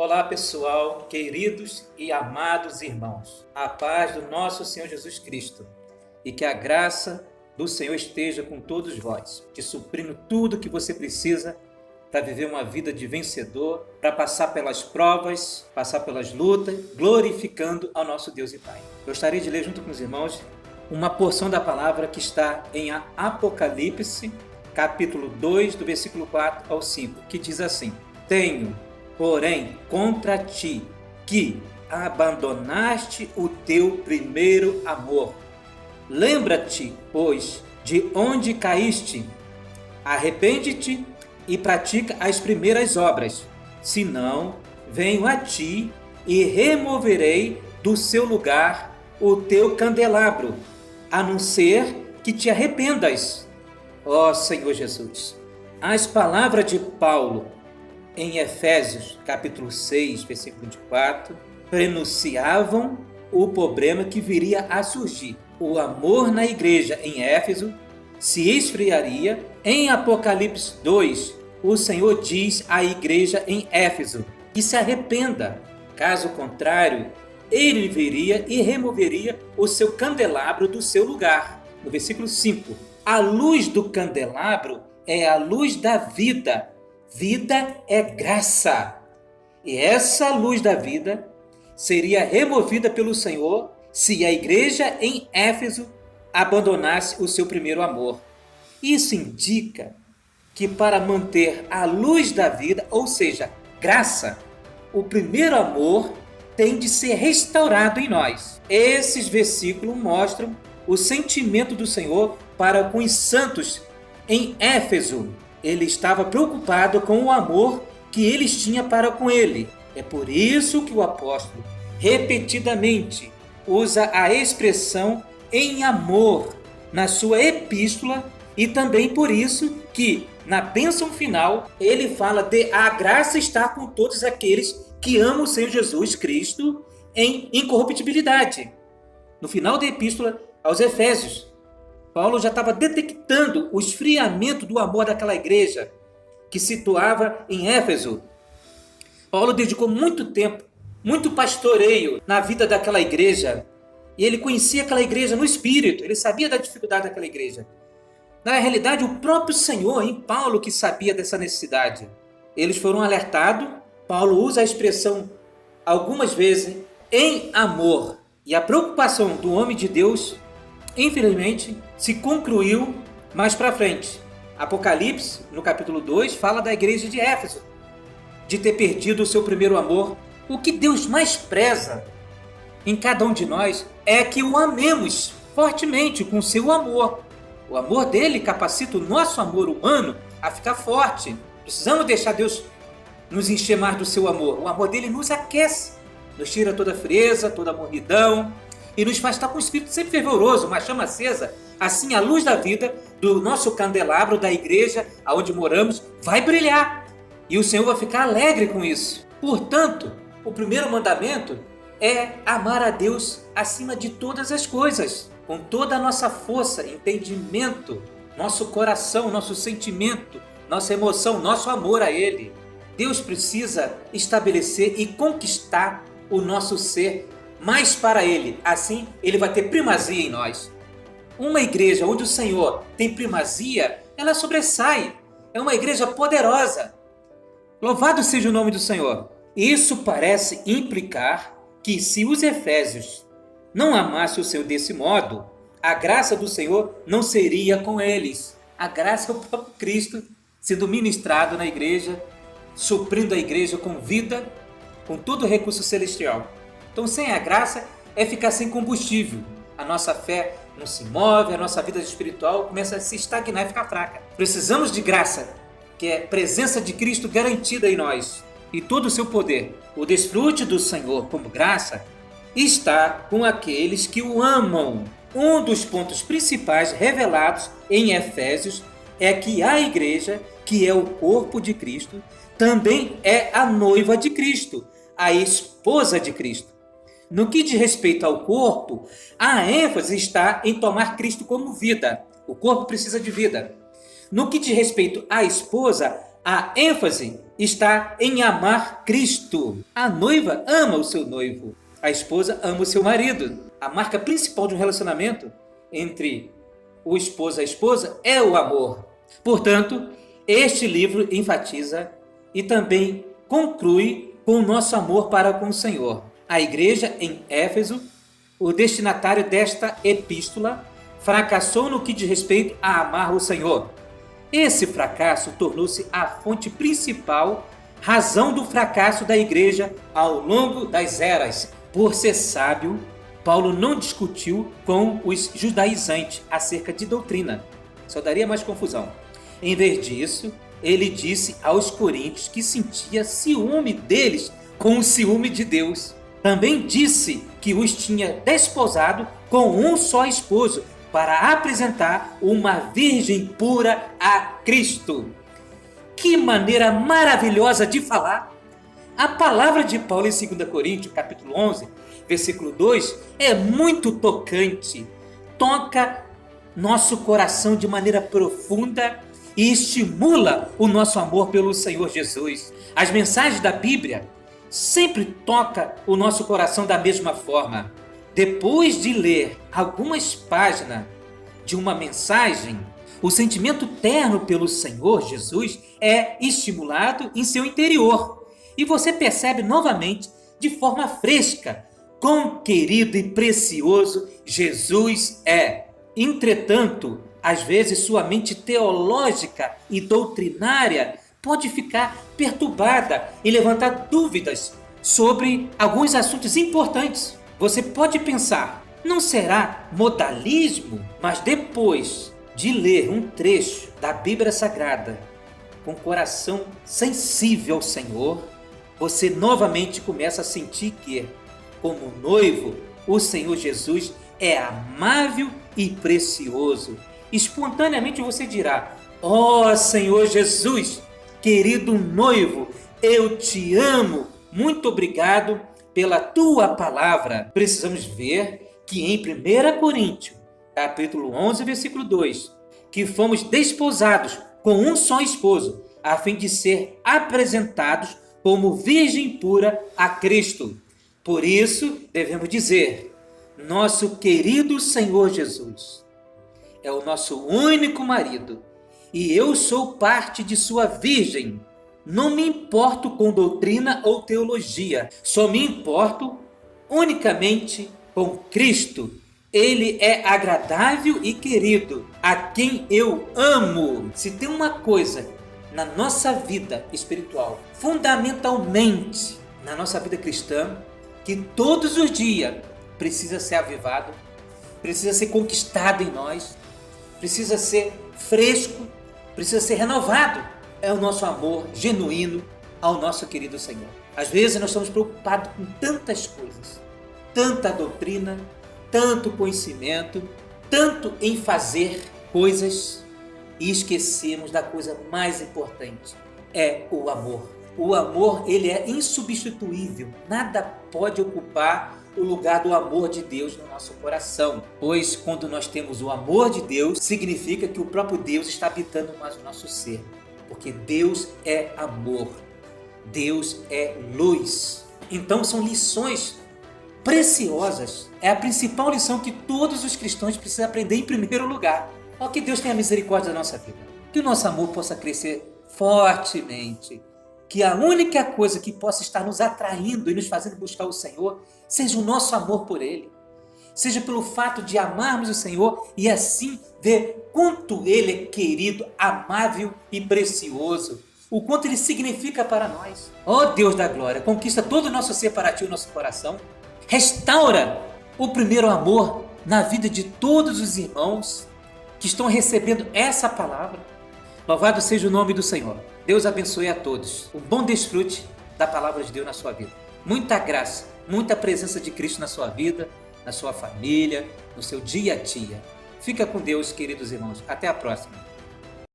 Olá pessoal, queridos e amados irmãos, a paz do nosso Senhor Jesus Cristo e que a graça do Senhor esteja com todos vós, te suprindo tudo que você precisa para viver uma vida de vencedor, para passar pelas provas, passar pelas lutas, glorificando ao nosso Deus e Pai. Gostaria de ler junto com os irmãos uma porção da palavra que está em Apocalipse, capítulo 2, do versículo 4 ao 5, que diz assim: Tenho, porém, contra ti, que abandonaste o teu primeiro amor. Lembra-te, pois, de onde caíste. Arrepende-te e pratica as primeiras obras. Senão, venho a ti e removerei do seu lugar o teu candelabro, a não ser que te arrependas. Ó Senhor Jesus. As palavras de Paulo em Efésios, capítulo 6, versículo 4, prenunciavam o problema que viria a surgir. O amor na igreja em Éfeso se esfriaria. Em Apocalipse 2, o Senhor diz à igreja em Éfeso que se arrependa. Caso contrário, ele viria e removeria o seu candelabro do seu lugar. No versículo 5, a luz do candelabro é a luz da vida. Vida é graça. E essa luz da vida seria removida pelo Senhor se a igreja em Éfeso abandonasse o seu primeiro amor. Isso indica que para manter a luz da vida, ou seja, graça, o primeiro amor tem de ser restaurado em nós. Esses versículos mostram o sentimento do Senhor para com os santos em Éfeso. Ele estava preocupado com o amor que eles tinham para com ele. É por isso que o apóstolo repetidamente usa a expressão em amor na sua epístola, e também por isso que na bênção final ele fala de a graça estar com todos aqueles que amam o Senhor Jesus Cristo em incorruptibilidade. No final da epístola aos Efésios, Paulo já estava detectando o esfriamento do amor daquela igreja que situava em Éfeso. Paulo dedicou muito tempo, muito pastoreio na vida daquela igreja, e ele conhecia aquela igreja no espírito, ele sabia da dificuldade daquela igreja. Na realidade, o próprio Senhor em Paulo que sabia dessa necessidade. Eles foram alertados, Paulo usa a expressão algumas vezes em amor, e a preocupação do homem de Deus, infelizmente, se concluiu mais para frente. Apocalipse, no capítulo 2, fala da igreja de Éfeso, de ter perdido o seu primeiro amor. O que Deus mais preza em cada um de nós é que o amemos fortemente com o seu amor. O amor dele capacita o nosso amor humano a ficar forte. Precisamos deixar Deus nos encher mais do seu amor. O amor dele nos aquece, nos tira toda a frieza, toda a mornidão, e nos faz estar com o espírito sempre fervoroso, uma chama acesa. Assim a luz da vida do nosso candelabro, da igreja aonde moramos, vai brilhar. E o Senhor vai ficar alegre com isso. Portanto, o primeiro mandamento é amar a Deus acima de todas as coisas, com toda a nossa força, entendimento, nosso coração, nosso sentimento, nossa emoção, nosso amor a Ele. Deus precisa estabelecer e conquistar o nosso ser mais para Ele. Assim, Ele vai ter primazia em nós. Uma igreja onde o Senhor tem primazia, ela sobressai. É uma igreja poderosa. Louvado seja o nome do Senhor. Isso parece implicar que se os efésios não amassem o Senhor desse modo, a graça do Senhor não seria com eles. A graça é o próprio Cristo sendo ministrado na igreja, suprindo a igreja com vida, com todo o recurso celestial. Então, sem a graça, é ficar sem combustível. A nossa fé não se move, a nossa vida espiritual começa a se estagnar e ficar fraca. Precisamos de graça, que é a presença de Cristo garantida em nós, e todo o seu poder. O desfrute do Senhor como graça está com aqueles que o amam. Um dos pontos principais revelados em Efésios é que a igreja, que é o corpo de Cristo, também é a noiva de Cristo, a esposa de Cristo. No que diz respeito ao corpo, a ênfase está em tomar Cristo como vida. O corpo precisa de vida. No que diz respeito à esposa, A ênfase está em amar Cristo. A noiva ama o seu noivo. A esposa ama o seu marido. A marca principal de um relacionamento entre o esposo e a esposa é o amor. Portanto, este livro enfatiza e também conclui com o nosso amor para com o Senhor. A igreja em Éfeso, o destinatário desta epístola, fracassou no que diz respeito a amar o Senhor. Esse fracasso tornou-se a fonte principal, razão do fracasso da igreja ao longo das eras. Por ser sábio, Paulo não discutiu com os judaizantes acerca de doutrina. Só daria mais confusão. Em vez disso, ele disse aos coríntios que sentia ciúme deles com o ciúme de Deus. Também disse que os tinha desposado com um só esposo, para apresentar uma virgem pura a Cristo. Que maneira maravilhosa de falar! A palavra de Paulo em 2 Coríntios, capítulo 11, versículo 2, é muito tocante. Toca nosso coração de maneira profunda e estimula o nosso amor pelo Senhor Jesus. As mensagens da Bíblia sempre tocam o nosso coração da mesma forma. Depois de ler algumas páginas de uma mensagem, o sentimento terno pelo Senhor Jesus é estimulado em seu interior. E você percebe novamente, de forma fresca, quão querido e precioso Jesus é. Entretanto, às vezes sua mente teológica e doutrinária pode ficar perturbada e levantar dúvidas sobre alguns assuntos importantes. Você pode pensar, não será modalismo? Mas depois de ler um trecho da Bíblia Sagrada, com coração sensível ao Senhor, você novamente começa a sentir que, como noivo, o Senhor Jesus é amável e precioso. Espontaneamente você dirá, ó Senhor Jesus, querido noivo, eu te amo, muito obrigado pela tua palavra. Precisamos ver que em 1 Coríntios, capítulo 11, versículo 2, que fomos desposados com um só esposo, a fim de ser apresentados como virgem pura a Cristo. Por isso, devemos dizer, nosso querido Senhor Jesus é o nosso único marido e eu sou parte de sua virgem. Não me importo com doutrina ou teologia, só me importo unicamente com Cristo. Ele é agradável e querido, a quem eu amo. Se tem uma coisa na nossa vida espiritual, fundamentalmente na nossa vida cristã, que todos os dias precisa ser avivado, precisa ser conquistado em nós, precisa ser fresco, precisa ser renovado, é o nosso amor genuíno ao nosso querido Senhor. Às vezes nós estamos preocupados com tantas coisas, tanta doutrina, tanto conhecimento, tanto em fazer coisas e esquecemos da coisa mais importante, é o amor. O amor, ele é insubstituível, nada pode ocupar o lugar do amor de Deus no nosso coração, pois quando nós temos o amor de Deus, significa que o próprio Deus está habitando mais o nosso ser. Porque Deus é amor, Deus é luz. Então são lições preciosas. É a principal lição que todos os cristãos precisam aprender em primeiro lugar. Ó, que Deus tenha misericórdia da nossa vida. Que o nosso amor possa crescer fortemente. Que a única coisa que possa estar nos atraindo e nos fazendo buscar o Senhor seja o nosso amor por Ele. Seja pelo fato de amarmos o Senhor e assim ver quanto Ele é querido, amável e precioso. O quanto Ele significa para nós. Ó Deus da glória, conquista todo o nosso ser para Ti, o nosso coração. Restaura o primeiro amor na vida de todos os irmãos que estão recebendo essa palavra. Louvado seja o nome do Senhor. Deus abençoe a todos. Um bom desfrute da palavra de Deus na sua vida. Muita graça, muita presença de Cristo na sua vida, na sua família, no seu dia a dia. Fica com Deus, queridos irmãos. Até a próxima.